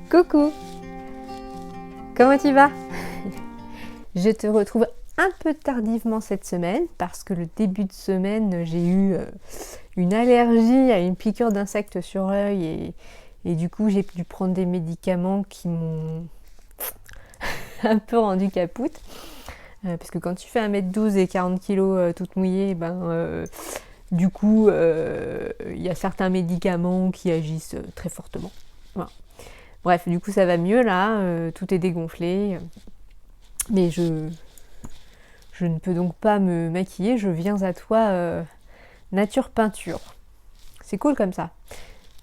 Coucou! Comment tu vas? Je te retrouve un peu tardivement cette semaine parce que le début de semaine j'ai eu une allergie à une piqûre d'insecte sur l'œil et du coup j'ai dû prendre des médicaments qui m'ont un peu rendu capoute. Parce que quand tu fais 1m12 et 40 kg toute mouillée, du coup il y a certains médicaments qui agissent très fortement. Voilà. Bref, du coup ça va mieux là, tout est dégonflé. Mais je ne peux donc pas me maquiller, je viens à toi nature peinture. C'est cool comme ça.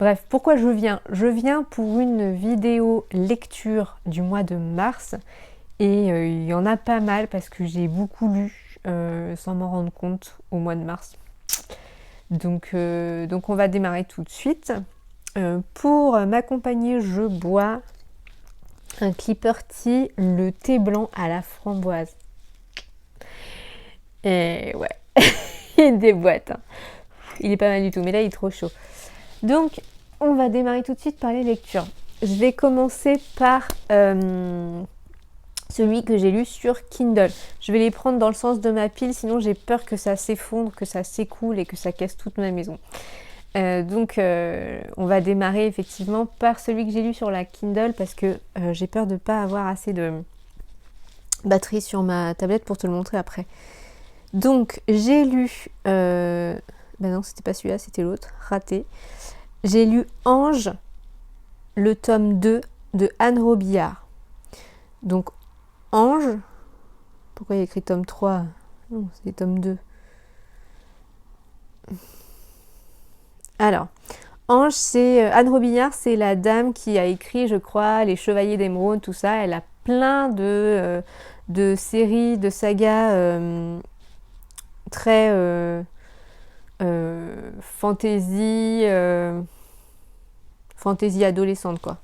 Bref, pourquoi je viens? Je viens pour une vidéo lecture du mois de mars et il y en a pas mal parce que j'ai beaucoup lu sans m'en rendre compte au mois de mars. Donc on va démarrer tout de suite. Pour m'accompagner, je bois un Clipper Tea, le thé blanc à la framboise. Et ouais, il déboîte. Hein. Il est pas mal du tout, mais là il est trop chaud. Donc, on va démarrer tout de suite par les lectures. Je vais commencer par celui que j'ai lu sur Kindle. Je vais les prendre dans le sens de ma pile, sinon j'ai peur que ça s'effondre, que ça s'écoule et que ça casse toute ma maison. On va démarrer effectivement par celui que j'ai lu sur la Kindle parce que j'ai peur de ne pas avoir assez de batterie sur ma tablette pour te le montrer après. Donc j'ai lu, non c'était pas celui-là, c'était l'autre, raté. J'ai lu Ange, le tome 2 de Anne Robillard. Donc Ange, pourquoi il y a écrit tome 3? Non, c'est tome 2. Alors, Ange, c'est Anne Robillard, c'est la dame qui a écrit, je crois, Les Chevaliers d'Émeraude, tout ça. Elle a plein de séries, de sagas très fantasy adolescente, quoi.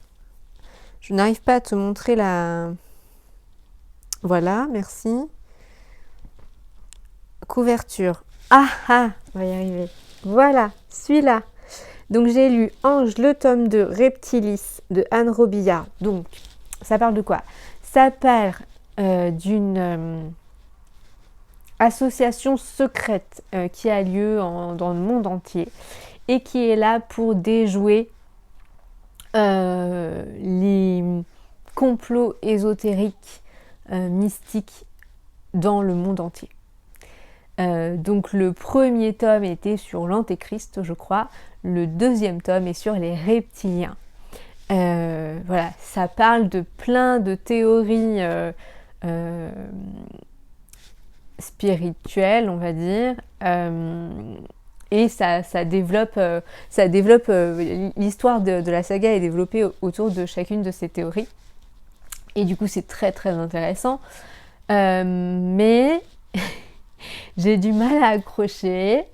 Je n'arrive pas à te montrer la... Voilà, merci. Couverture. Ah, on va y arriver. Voilà, celui-là. Donc j'ai lu Ange, le tome 2, Reptilis de Anne Robillard. Donc, ça parle de quoi? Ça parle d'une association secrète qui a lieu dans le monde entier et qui est là pour déjouer les complots ésotériques, mystiques dans le monde entier. Donc le premier tome était sur l'Antéchrist, je crois. Le deuxième tome est sur les reptiliens. Voilà, ça parle de plein de théories spirituelles, on va dire. Et ça développe l'histoire de la saga est développée autour de chacune de ces théories. Et du coup, c'est très très intéressant. Mais j'ai du mal à accrocher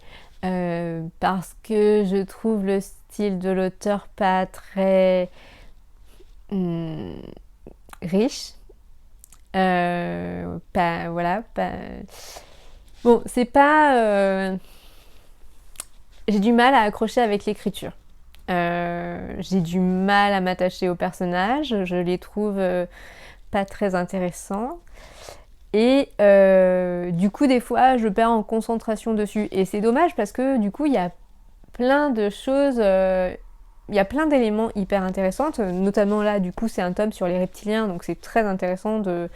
parce que je trouve le style de l'auteur pas très riche. Bon, c'est pas... J'ai du mal à accrocher avec l'écriture. J'ai du mal à m'attacher aux personnages. Je les trouve pas très intéressants. Et du coup, des fois, je perds en concentration dessus. Et c'est dommage parce que du coup, il y a plein de choses, il y a plein d'éléments hyper intéressants. Notamment là, du coup, c'est un tome sur les reptiliens, donc c'est très intéressant de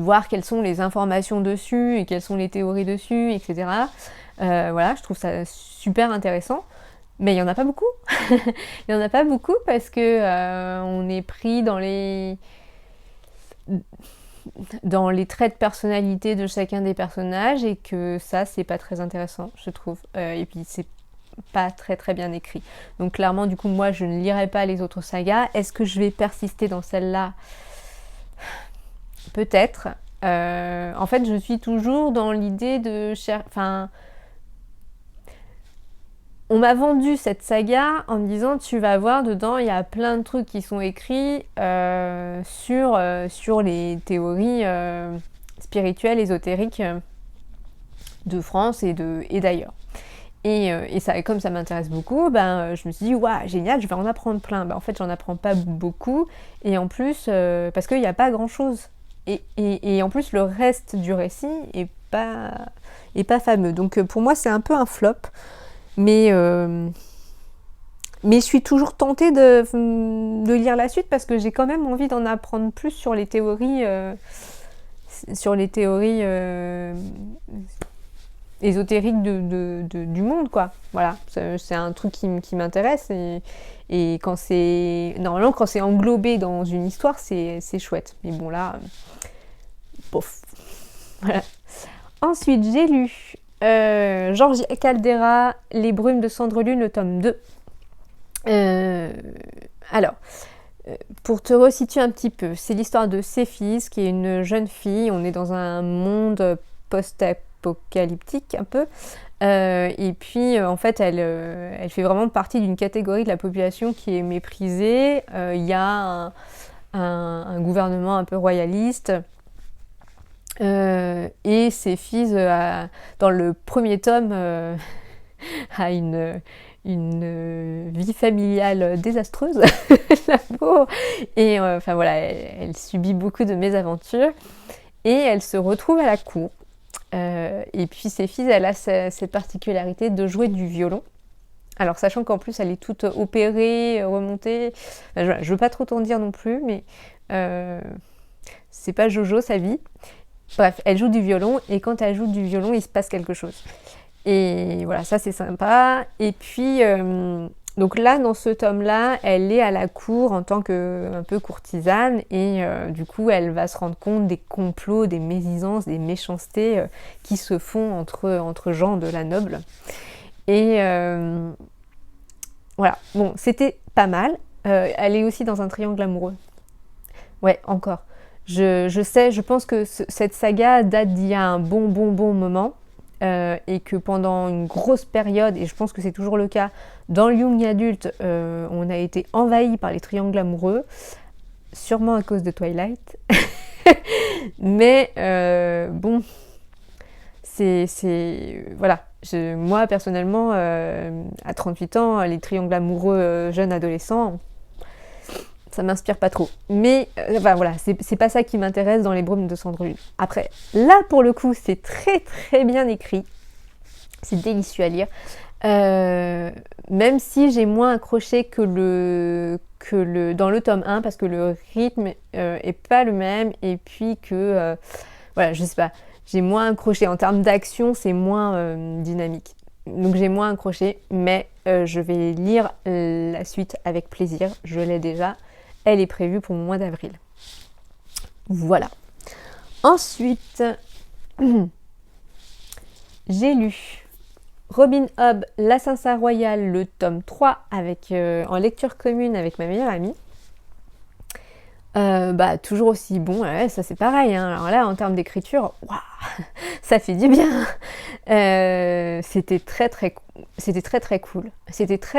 voir quelles sont les informations dessus et quelles sont les théories dessus, etc. Voilà, je trouve ça super intéressant. Mais il n'y en a pas beaucoup. Il n'y en a pas beaucoup parce que on est pris dans les traits de personnalité de chacun des personnages et que ça, c'est pas très intéressant, je trouve. Et puis, c'est pas très très bien écrit. Donc clairement, du coup, moi, je ne lirai pas les autres sagas. Est-ce que je vais persister dans celle-là? Peut-être. En fait, je suis toujours dans l'idée de... On m'a vendu cette saga en me disant tu vas voir dedans il y a plein de trucs qui sont écrits sur les théories spirituelles, ésotériques de France et d'ailleurs. Et ça, comme ça m'intéresse beaucoup, je me suis dit, waouh, génial, je vais en apprendre plein. En fait, j'en apprends pas beaucoup, et en plus, parce qu'il n'y a pas grand-chose. Et en plus, le reste du récit est pas fameux. Donc pour moi, c'est un peu un flop, mais je suis toujours tentée de lire la suite, parce que j'ai quand même envie d'en apprendre plus sur les théories ésotérique du monde, quoi. Voilà, c'est un truc qui m'intéresse, et quand c'est normalement quand c'est englobé dans une histoire, c'est chouette. Mais bon, là, pof. Voilà. Ensuite, j'ai lu Georges Caldera, Les brumes de Cendrelune, le tome 2. Alors, pour te resituer un petit peu, c'est l'histoire de Céphise, qui est une jeune fille. On est dans un monde post-apocalyptique un peu. Et puis, en fait, elle fait vraiment partie d'une catégorie de la population qui est méprisée. Il y a un gouvernement un peu royaliste. Et Céphise, dans le premier tome, a une vie familiale désastreuse, la pauvre. Et enfin voilà, elle subit beaucoup de mésaventures, et elle se retrouve à la cour. Et puis Céphise, elle a cette particularité de jouer du violon. Alors sachant qu'en plus elle est toute opérée, remontée, enfin, je veux pas trop t'en dire non plus, mais c'est pas Jojo sa vie. Bref, elle joue du violon, et quand elle joue du violon, il se passe quelque chose. Et voilà, ça c'est sympa. Et puis, donc là, dans ce tome-là, elle est à la cour en tant que un peu courtisane, et du coup, elle va se rendre compte des complots, des médisances, des méchancetés qui se font entre gens de la noble. Et voilà, bon, c'était pas mal. Elle est aussi dans un triangle amoureux. Ouais, encore. Je sais, je pense que cette saga date d'il y a un bon moment. Et que pendant une grosse période, et je pense que c'est toujours le cas, dans le young adulte, on a été envahi par les triangles amoureux, sûrement à cause de Twilight. Mais bon, voilà. Moi, personnellement, à 38 ans, les triangles amoureux jeunes adolescents, ça m'inspire pas trop. Mais voilà, c'est pas ça qui m'intéresse dans Les brumes de Cendrelune. Après, là pour le coup, c'est très très bien écrit. C'est délicieux à lire. Même si j'ai moins accroché que dans le tome 1, parce que le rythme est pas le même, et puis que voilà, je sais pas, j'ai moins accroché. En termes d'action, c'est moins dynamique. Donc j'ai moins accroché, mais je vais lire la suite avec plaisir. Je l'ai déjà. Elle est prévue pour le mois d'avril. Voilà. Ensuite, j'ai lu Robin Hobb, l'assassin royal, le tome 3, en lecture commune avec ma meilleure amie. Toujours aussi bon, ouais, ça c'est pareil, hein. Alors là, en termes d'écriture, waouh, ça fait du bien. C'était très très cool. C'était très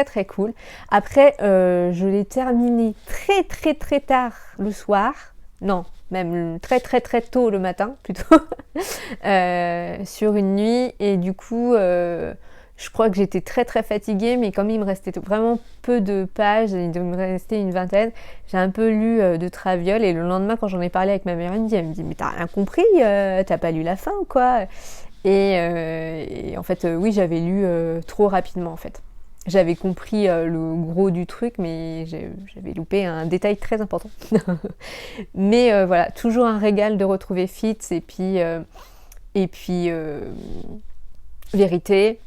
très cool. Après, je l'ai terminé très très très tard le soir. Non, même très très très tôt le matin plutôt. Sur une nuit, et du coup je crois que j'étais très très fatiguée, mais comme il me restait vraiment peu de pages, il me restait une vingtaine, j'ai un peu lu de traviole, et le lendemain quand j'en ai parlé avec ma mère, elle me dit mais t'as rien compris, t'as pas lu la fin ou quoi? Et en fait oui, j'avais lu trop rapidement en fait. J'avais compris le gros du truc, mais j'avais loupé un détail très important. Mais voilà, toujours un régal de retrouver Fitz, et puis Vérité.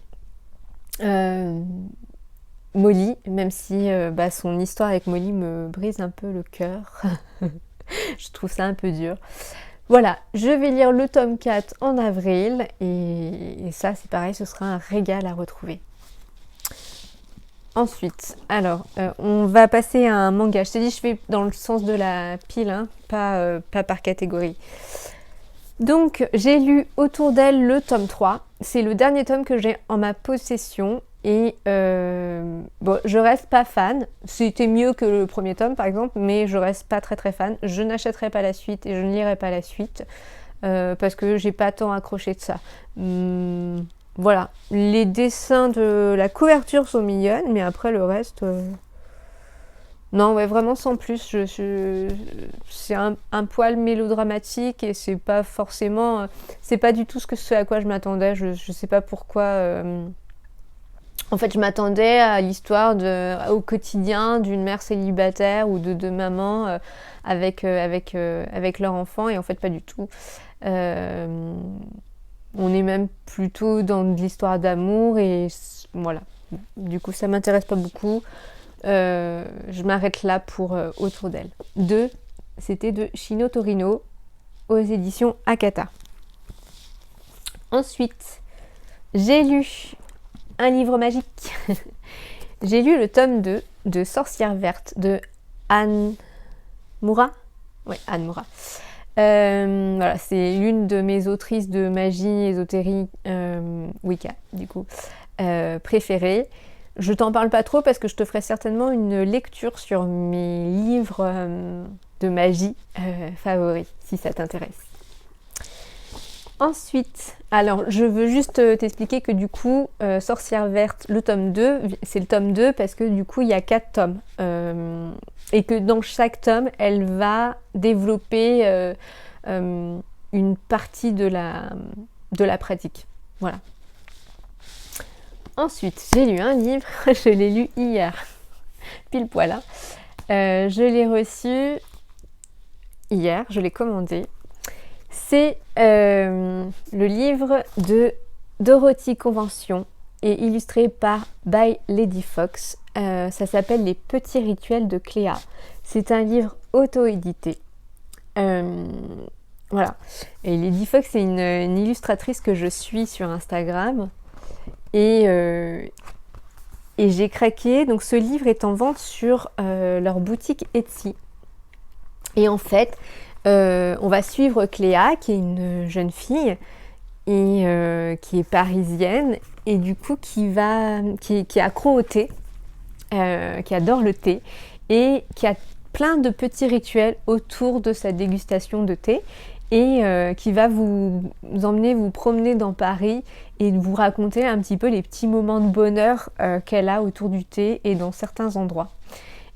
Molly, même si son histoire avec Molly me brise un peu le cœur. Je trouve ça un peu dur. Voilà, je vais lire le tome 4 en avril, et ça c'est pareil, ce sera un régal à retrouver. Ensuite, alors, on va passer à un manga. Je t'ai dit, je fais dans le sens de la pile, hein, pas par catégorie. Donc, j'ai lu Autour d'elle le tome 3. C'est le dernier tome que j'ai en ma possession. Et je reste pas fan. C'était mieux que le premier tome, par exemple, mais je reste pas très très fan. Je n'achèterai pas la suite, et je ne lirai pas la suite, parce que j'ai pas tant accroché de ça. voilà, les dessins de la couverture sont mignonnes, mais après le reste... Non, ouais, vraiment sans plus. C'est un poil mélodramatique et c'est pas forcément... c'est pas du tout ce à quoi je m'attendais. Je sais pas pourquoi... En fait, je m'attendais à l'histoire au quotidien d'une mère célibataire ou de deux mamans avec leur enfant, et en fait, pas du tout. On est même plutôt dans de l'histoire d'amour, et voilà. Du coup, ça m'intéresse pas beaucoup. Je m'arrête là pour Autour d'elle. C'était de Chino Torino aux éditions Akata. Ensuite, j'ai lu un livre magique. J'ai lu le tome 2 de Sorcière verte de Anne Moura. Ouais, Anne Moura. Voilà, c'est l'une de mes autrices de magie ésotérique Wicca, du coup, préférées. Je t'en parle pas trop parce que je te ferai certainement une lecture sur mes livres de magie favoris, si ça t'intéresse. Ensuite, alors je veux juste t'expliquer que du coup, Sorcière verte, le tome 2, c'est le tome 2 parce que du coup il y a 4 tomes. Et que dans chaque tome, elle va développer une partie de la pratique. Voilà. Ensuite, j'ai lu un livre, je l'ai lu hier, pile poil. Hein. Je l'ai reçu hier, je l'ai commandé. C'est le livre de Dorothy Convention et illustré par By Lady Fox. Ça s'appelle Les petits rituels de Cléa. C'est un livre auto-édité. Voilà. Et Lady Fox, c'est une illustratrice que je suis sur Instagram. Et j'ai craqué. Donc ce livre est en vente sur leur boutique Etsy. Et en fait, on va suivre Cléa, qui est une jeune fille et qui est parisienne et du coup qui est accro au thé, qui adore le thé et qui a plein de petits rituels autour de sa dégustation de thé et qui va vous emmener vous promener dans Paris et vous raconter un petit peu les petits moments de bonheur qu'elle a autour du thé et dans certains endroits.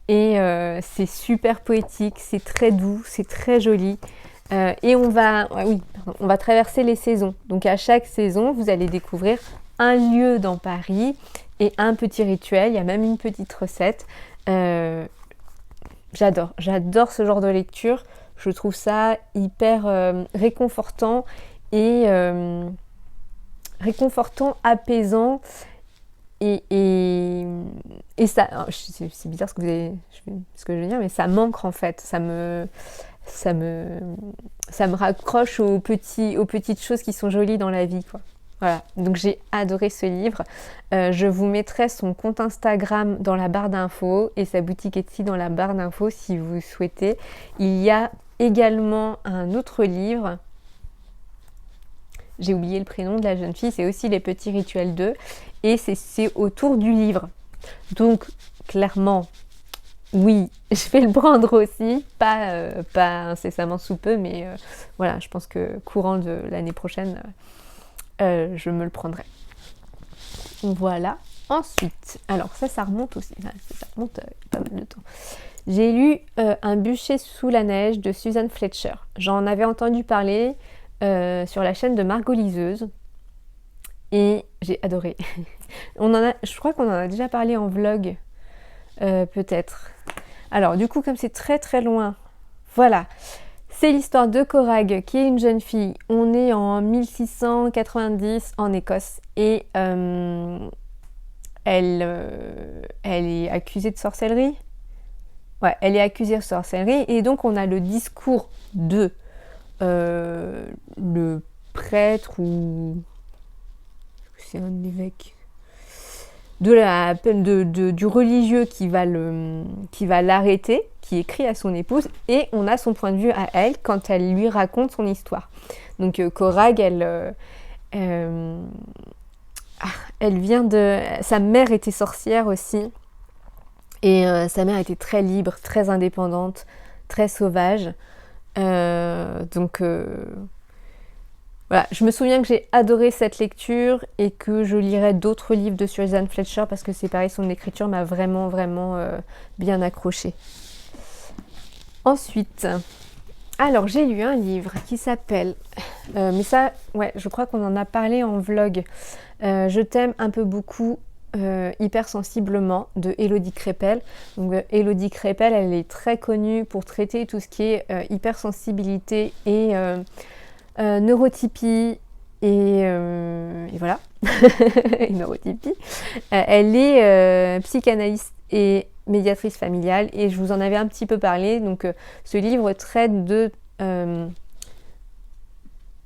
Et c'est super poétique, c'est très doux, c'est très joli. Et on va traverser les saisons. Donc à chaque saison, vous allez découvrir un lieu dans Paris et un petit rituel. Il y a même une petite recette. J'adore ce genre de lecture. Je trouve ça hyper réconfortant et apaisant. Et ça, c'est bizarre ce que je veux dire, mais ça m'ancre en fait. Ça me raccroche aux petites choses qui sont jolies dans la vie, quoi. Voilà, donc j'ai adoré ce livre. Je vous mettrai son compte Instagram dans la barre d'infos et sa boutique Etsy dans la barre d'infos si vous souhaitez. Il y a également un autre livre. J'ai oublié le prénom de la jeune fille, c'est aussi Les petits rituels 2 et c'est autour du livre. Donc clairement, oui, je vais le prendre aussi, pas incessamment sous peu, mais voilà, je pense que courant de l'année prochaine, je me le prendrai. Voilà. Ensuite, alors ça remonte aussi, ça remonte pas mal de temps. J'ai lu Un bûcher sous la neige de Suzanne Fletcher. J'en avais entendu parler sur la chaîne de Margot Liseuse et j'ai adoré. Je crois qu'on en a déjà parlé en vlog, peut-être. Alors du coup, comme c'est très très loin, voilà. C'est l'histoire de Corag, qui est une jeune fille. On est en 1690 en Écosse et elle est accusée de sorcellerie. Ouais, elle est accusée de sorcellerie et donc on a le discours de le prêtre ou c'est un évêque du religieux qui va l'arrêter, qui écrit à son épouse, et on a son point de vue à elle quand elle lui raconte son histoire. Donc Corag, elle vient de... Sa mère était sorcière aussi, et sa mère était très libre, très indépendante, très sauvage. Donc Voilà, je me souviens que j'ai adoré cette lecture et que je lirai d'autres livres de Suzanne Fletcher parce que c'est pareil, son écriture m'a vraiment bien accrochée. Ensuite, alors j'ai lu un livre qui s'appelle, mais ça, ouais, je crois qu'on en a parlé en vlog, Je t'aime un peu beaucoup, hypersensiblement, de Élodie Crépel. Donc Élodie Crépel, elle est très connue pour traiter tout ce qui est hypersensibilité et neurotypie et voilà, et neurotypie. Elle est psychanalyste et médiatrice familiale et je vous en avais un petit peu parlé. Donc ce livre traite de...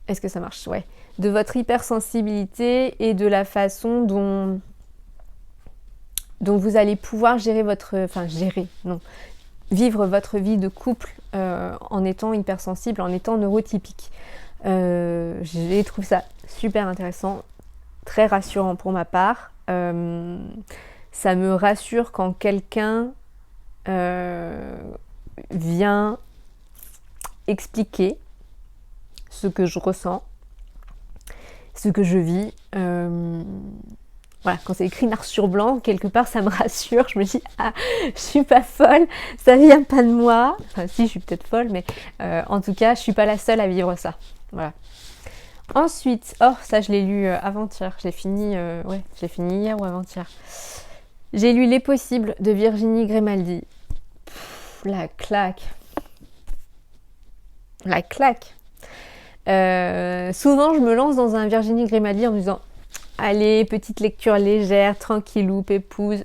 est-ce que ça marche? Ouais. De votre hypersensibilité et de la façon dont vous allez pouvoir gérer votre... Enfin, gérer, non. Vivre votre vie de couple en étant hypersensible, en étant neurotypique. J'ai trouvé ça super intéressant, très rassurant pour ma part. Ça me rassure quand quelqu'un vient expliquer ce que je ressens, ce que je vis. Voilà, quand c'est écrit noir sur blanc, quelque part ça me rassure. Je me dis, ah, je suis pas folle, ça vient pas de moi. Enfin, si, je suis peut-être folle, mais en tout cas, je suis pas la seule à vivre ça. Voilà. Ensuite, oh, ça je l'ai lu avant-hier. Je l'ai fini hier ou avant-hier. J'ai lu Les Possibles de Virginie Grimaldi. Pff, la claque. La claque. Souvent, je me lance dans un Virginie Grimaldi en me disant allez, petite lecture légère, tranquillou, pépouze.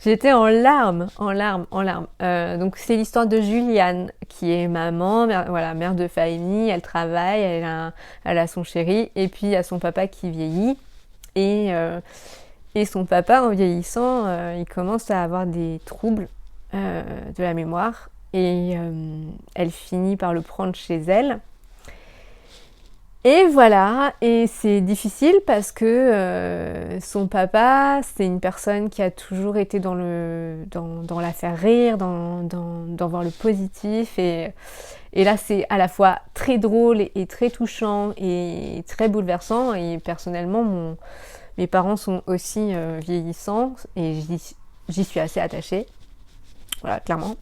J'étais en larmes. Donc c'est l'histoire de Juliane, qui est maman, mère de famille, elle travaille, elle a son chéri, et puis il y a son papa qui vieillit. Et son papa, en vieillissant, il commence à avoir des troubles de la mémoire, et elle finit par le prendre chez elle. Et voilà, et c'est difficile parce que son papa, c'est une personne qui a toujours été dans la faire rire, dans voir le positif. Et là, c'est à la fois très drôle et très touchant et très bouleversant. Et personnellement, mes parents sont aussi vieillissants et j'y suis assez attachée. Voilà, clairement.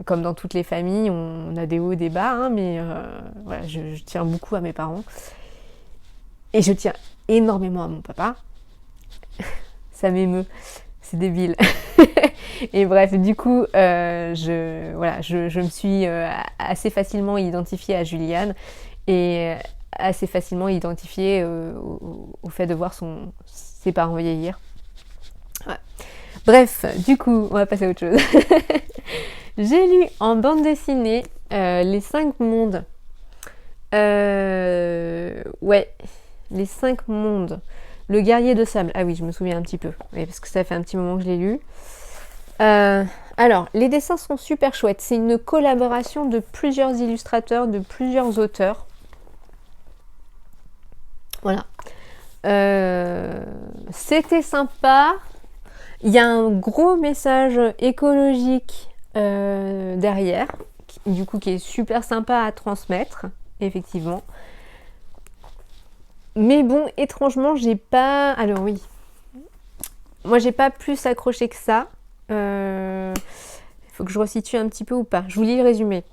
Comme dans toutes les familles, on a des hauts et des bas, hein, mais voilà, je tiens beaucoup à mes parents. Et je tiens énormément à mon papa. Ça m'émeut, c'est débile. Et bref, du coup, je me suis assez facilement identifiée à Juliane et assez facilement identifiée au fait de voir ses parents vieillir. Ouais. Bref, du coup, on va passer à autre chose. J'ai lu en bande dessinée Les 5 mondes. Ouais, Les 5 mondes. Le guerrier de sable. Ah oui, je me souviens un petit peu. Oui, parce que ça fait un petit moment que je l'ai lu. Alors, les dessins sont super chouettes. C'est une collaboration de plusieurs illustrateurs, de plusieurs auteurs. Voilà. C'était sympa. Il y a un gros message écologique derrière, du coup qui est super sympa à transmettre, effectivement. Mais bon, étrangement, j'ai pas... Alors oui, moi j'ai pas plus accroché que ça. Il faut que je resitue un petit peu ou pas. Je vous lis le résumé.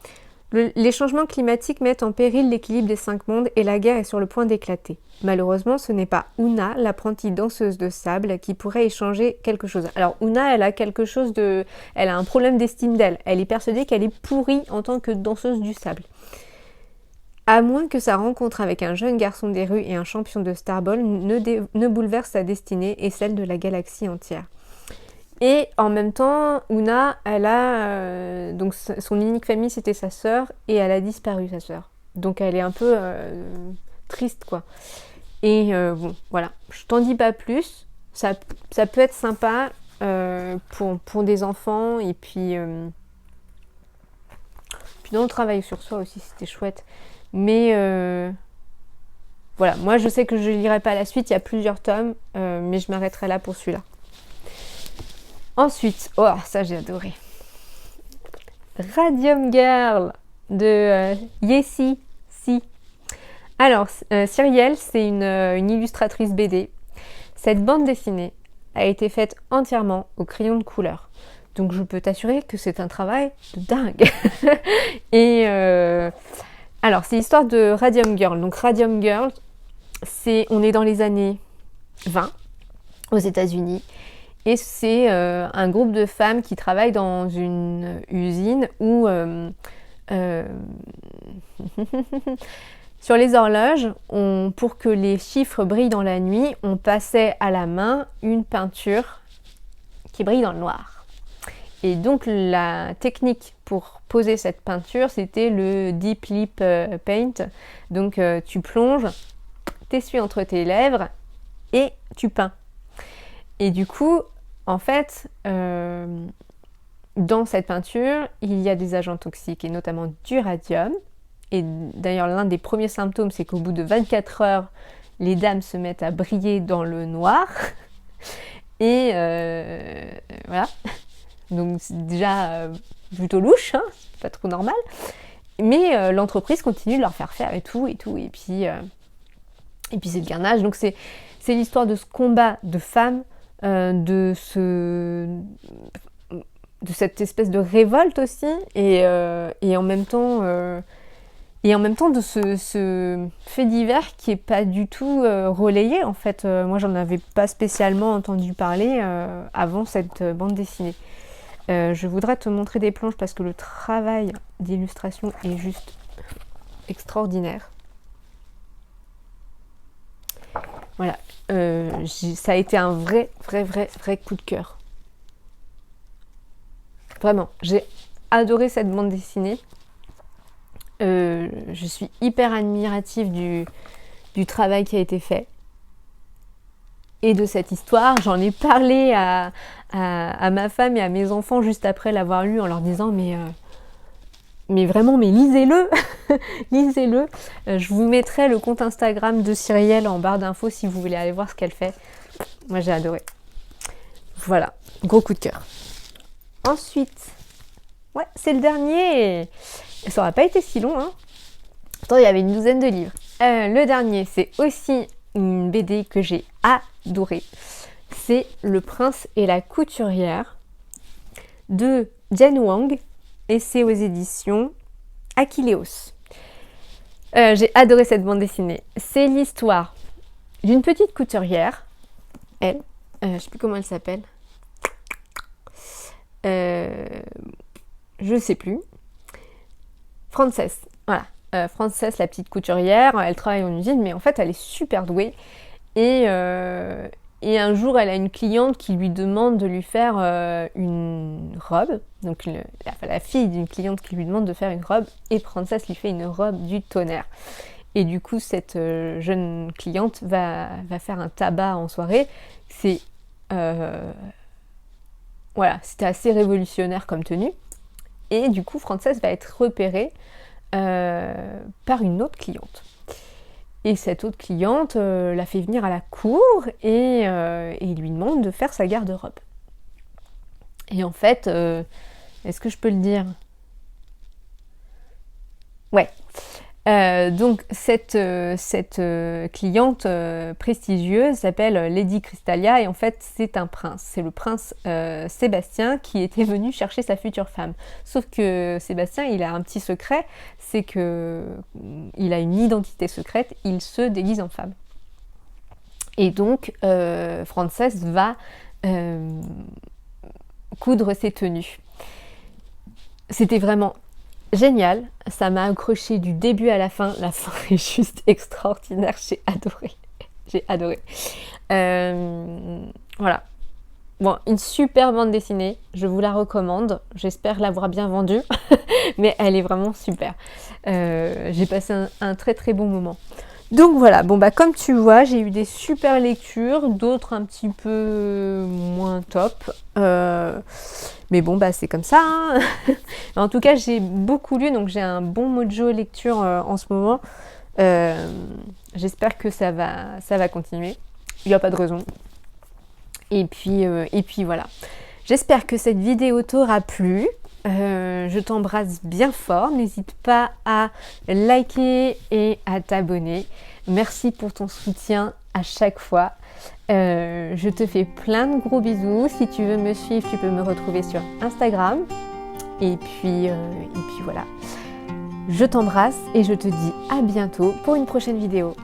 Les changements climatiques mettent en péril l'équilibre des 5 mondes et la guerre est sur le point d'éclater. Malheureusement, ce n'est pas Una, l'apprentie danseuse de sable, qui pourrait y changer quelque chose. Alors Una, elle a un problème d'estime d'elle. Elle est persuadée qu'elle est pourrie en tant que danseuse du sable. À moins que sa rencontre avec un jeune garçon des rues et un champion de Starball ne bouleverse sa destinée et celle de la galaxie entière. Et en même temps, Una, elle a... donc son unique famille, c'était sa sœur, et elle a disparu, sa sœur. Donc elle est un peu triste, quoi. Et bon, voilà. Je t'en dis pas plus. Ça peut être sympa pour des enfants, et puis dans le travail sur soi aussi, c'était chouette. Mais voilà, moi je sais que je lirai pas la suite, il y a plusieurs tomes, mais je m'arrêterai là pour celui-là. Ensuite, oh ça j'ai adoré. Radium Girl. de Yessi Si. Alors, Cyrielle, c'est une illustratrice BD. Cette bande dessinée a été faite entièrement au crayon de couleur. Donc je peux t'assurer que c'est un travail de dingue. Et alors, c'est l'histoire de Radium Girl. Donc Radium Girl, on est dans les années 20 aux États-Unis. Et c'est un groupe de femmes qui travaillent dans une usine où sur les horloges, pour que les chiffres brillent dans la nuit, on passait à la main une peinture qui brille dans le noir. Et donc la technique pour poser cette peinture, c'était le Deep Lip Paint. Donc tu plonges, t'essuies entre tes lèvres et tu peins. Et du coup, en fait, dans cette peinture, il y a des agents toxiques et notamment du radium. Et d'ailleurs, l'un des premiers symptômes, c'est qu'au bout de 24 heures, les dames se mettent à briller dans le noir. Et voilà. Donc c'est déjà plutôt louche, hein, c'est pas trop normal. Mais l'entreprise continue de leur faire faire et tout. Et puis c'est le carnage. Donc c'est l'histoire de ce combat de femmes, de cette espèce de révolte aussi, et en même temps de ce fait divers qui est pas du tout relayé en fait. Moi j'en avais pas spécialement entendu parler avant cette bande dessinée. Je voudrais te montrer des planches parce que le travail d'illustration est juste extraordinaire. Voilà, ça a été un vrai coup de cœur. Vraiment, j'ai adoré cette bande dessinée. Je suis hyper admirative du travail qui a été fait et de cette histoire. J'en ai parlé à ma femme et à mes enfants juste après l'avoir lu en leur disant mais vraiment, mais lisez-le. Lisez-le. Je vous mettrai le compte Instagram de Cyrielle en barre d'infos si vous voulez aller voir ce qu'elle fait. Moi j'ai adoré. Voilà, gros coup de cœur. Ensuite, ouais, c'est le dernier. Ça n'aura pas été si long, hein. Pourtant, il y avait une douzaine de livres. Le dernier, c'est aussi une BD que j'ai adorée. C'est Le Prince et la Couturière de Jen Wang et c'est aux éditions Aquileos. J'ai adoré cette bande dessinée. C'est l'histoire d'une petite couturière. Elle, je sais plus comment elle s'appelle. Je sais plus. Frances, voilà. Frances, la petite couturière, elle travaille en usine, mais en fait, elle est super douée. Et un jour, elle a une cliente qui lui demande de lui faire une robe. Donc, la fille d'une cliente qui lui demande de faire une robe. Et Frances lui fait une robe du tonnerre. Et du coup, cette jeune cliente va faire un tabac en soirée. Voilà, c'était assez révolutionnaire comme tenue. Et du coup, Frances va être repérée par une autre cliente. Et cette autre cliente la fait venir à la cour et lui demande de faire sa garde-robe. Et en fait, est-ce que je peux le dire ? Ouais. Donc cette cliente prestigieuse s'appelle Lady Crystalia et en fait c'est un prince. C'est le prince Sébastien qui était venu chercher sa future femme. Sauf que Sébastien il a un petit secret, c'est que il a une identité secrète, il se déguise en femme. Et donc Frances va coudre ses tenues. C'était vraiment génial, ça m'a accroché du début à la fin est juste extraordinaire, j'ai adoré. Voilà. Bon, une super bande dessinée, je vous la recommande, j'espère l'avoir bien vendue, mais elle est vraiment super. J'ai passé un très très bon moment. Donc voilà, bon bah comme tu vois, j'ai eu des super lectures, d'autres un petit peu moins top. Mais bon bah c'est comme ça, hein. En tout cas j'ai beaucoup lu, donc j'ai un bon mojo lecture en ce moment. J'espère que ça va continuer. Il n'y a pas de raison. Et puis voilà. J'espère que cette vidéo t'aura plu. je t'embrasse bien fort. N'hésite pas à liker et à t'abonner. Merci pour ton soutien à chaque fois. Je te fais plein de gros bisous. Si tu veux me suivre, tu peux me retrouver sur Instagram. Et puis voilà. Je t'embrasse et je te dis à bientôt pour une prochaine vidéo.